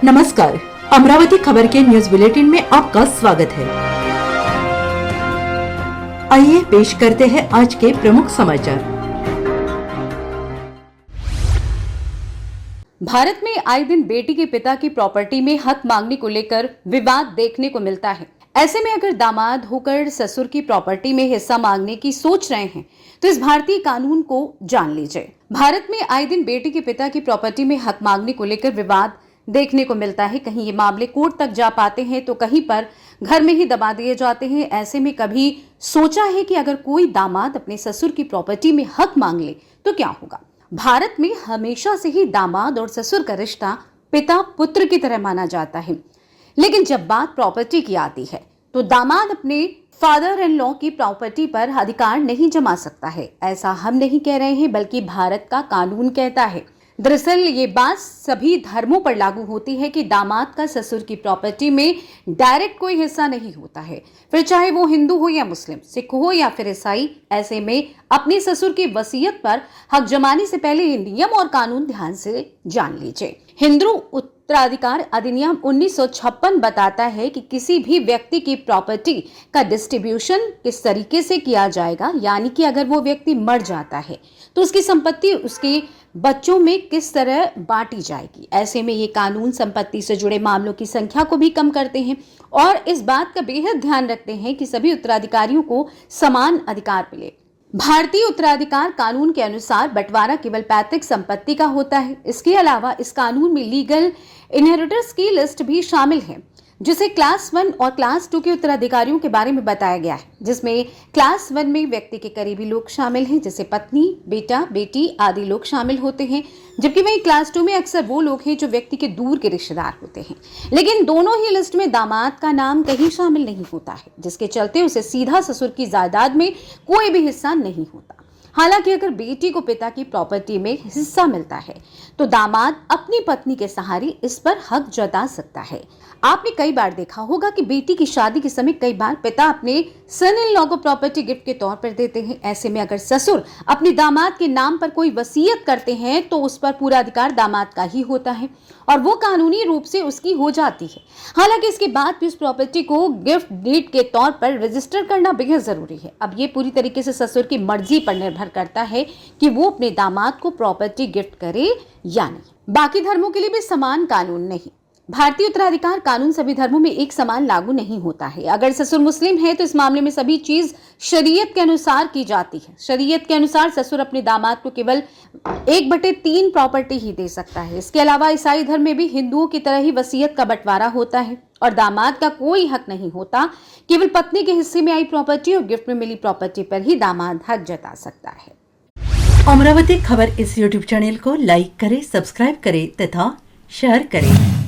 नमस्कार, अमरावती खबर के न्यूज बुलेटिन में आपका स्वागत है। आइए पेश करते हैं आज के प्रमुख समाचार। भारत में आए दिन बेटी के पिता की प्रॉपर्टी में हक मांगने को लेकर विवाद देखने को मिलता है। ऐसे में अगर दामाद होकर ससुर की प्रॉपर्टी में हिस्सा मांगने की सोच रहे हैं तो इस भारतीय कानून को जान लीजिए। भारत में आए दिन बेटी के पिता की प्रॉपर्टी में हक मांगने को लेकर विवाद देखने को मिलता है। कहीं ये मामले कोर्ट तक जा पाते हैं तो कहीं पर घर में ही दबा दिए जाते हैं। ऐसे में कभी सोचा है कि अगर कोई दामाद अपने ससुर की प्रॉपर्टी में हक मांग ले तो क्या होगा? भारत में हमेशा से ही दामाद और ससुर का रिश्ता पिता पुत्र की तरह माना जाता है, लेकिन जब बात प्रॉपर्टी की आती है तो दामाद अपने फादर इन लॉ की प्रॉपर्टी पर अधिकार नहीं जमा सकता है। ऐसा हम नहीं कह रहे हैं, बल्कि भारत का कानून कहता है। दरअसल ये बात सभी धर्मों पर लागू होती है कि दामाद का ससुर की प्रॉपर्टी में डायरेक्ट कोई हिस्सा नहीं होता है, फिर चाहे वो हिंदू हो या मुस्लिम, सिख हो या फिर ईसाई। ऐसे में अपने ससुर की वसीयत पर हक जमाने से पहले ये नियम और कानून ध्यान से जान लीजिए। हिंदू उत्तराधिकार अधिनियम 1956 बताता है कि किसी भी व्यक्ति की प्रॉपर्टी का डिस्ट्रीब्यूशन किस तरीके से किया जाएगा, यानी कि अगर वो व्यक्ति मर जाता है तो उसकी संपत्ति उसके बच्चों में किस तरह बांटी जाएगी। ऐसे में ये कानून संपत्ति से जुड़े मामलों की संख्या को भी कम करते हैं और इस बात का बेहद ध्यान रखते हैं कि सभी उत्तराधिकारियों को समान अधिकार मिले। भारतीय उत्तराधिकार कानून के अनुसार बंटवारा केवल पैतृक संपत्ति का होता है। इसके अलावा इस कानून में लीगल इनहेरिटर्स की लिस्ट भी शामिल है, जिसे क्लास 1 और क्लास 2 के उत्तराधिकारियों के बारे में बताया गया है, जिसमें क्लास 1 में व्यक्ति के करीबी लोग शामिल हैं, जैसे पत्नी, बेटा, बेटी आदि लोग शामिल होते हैं, जबकि वहीं क्लास 2 में अक्सर वो लोग हैं जो व्यक्ति के दूर के रिश्तेदार होते हैं। लेकिन दोनों ही लिस्ट में दामाद का नाम कहीं शामिल नहीं होता है, जिसके चलते उसे सीधा ससुर की जायदाद में कोई भी हिस्सा नहीं होता। हालांकि अगर बेटी को पिता की प्रॉपर्टी में हिस्सा मिलता है तो दामाद अपनी पत्नी के सहारे इस पर हक जता सकता है। आपने कई बार देखा होगा कि बेटी की शादी के समय कई बार पिता अपने सन इन लॉ को प्रॉपर्टी गिफ्ट के तौर पर देते हैं। ऐसे में अगर ससुर अपने दामाद के नाम पर कोई वसीयत करते हैं तो उस पर पूरा अधिकार दामाद का ही होता है और वो कानूनी रूप से उसकी हो जाती है। हालांकि इसके बाद भी उस प्रॉपर्टी को गिफ्ट डीड के तौर पर रजिस्टर करना बेहद जरूरी है। अब ये पूरी तरीके से ससुर की मर्जी पर निर्भर करता है कि वो अपने दामाद को प्रॉपर्टी गिफ्ट करे या नहीं। बाकी धर्मों के लिए भी समान कानून नहीं। भारतीय उत्तराधिकार कानून सभी धर्मों में एक समान लागू नहीं होता है। अगर ससुर मुस्लिम है तो इस मामले में सभी चीज शरीयत के अनुसार की जाती है। शरीयत के अनुसार ससुर अपने दामाद को केवल 1/3 प्रॉपर्टी ही दे सकता है। इसके अलावा ईसाई धर्म में भी हिंदुओं की तरह ही वसीयत का बंटवारा होता है और दामाद का कोई हक नहीं होता। केवल पत्नी के हिस्से में आई प्रॉपर्टी और गिफ्ट में मिली प्रॉपर्टी पर ही दामाद हक जता सकता है। अमरावती खबर इस YouTube चैनल को लाइक करें, सब्सक्राइब करें तथा शेयर करें।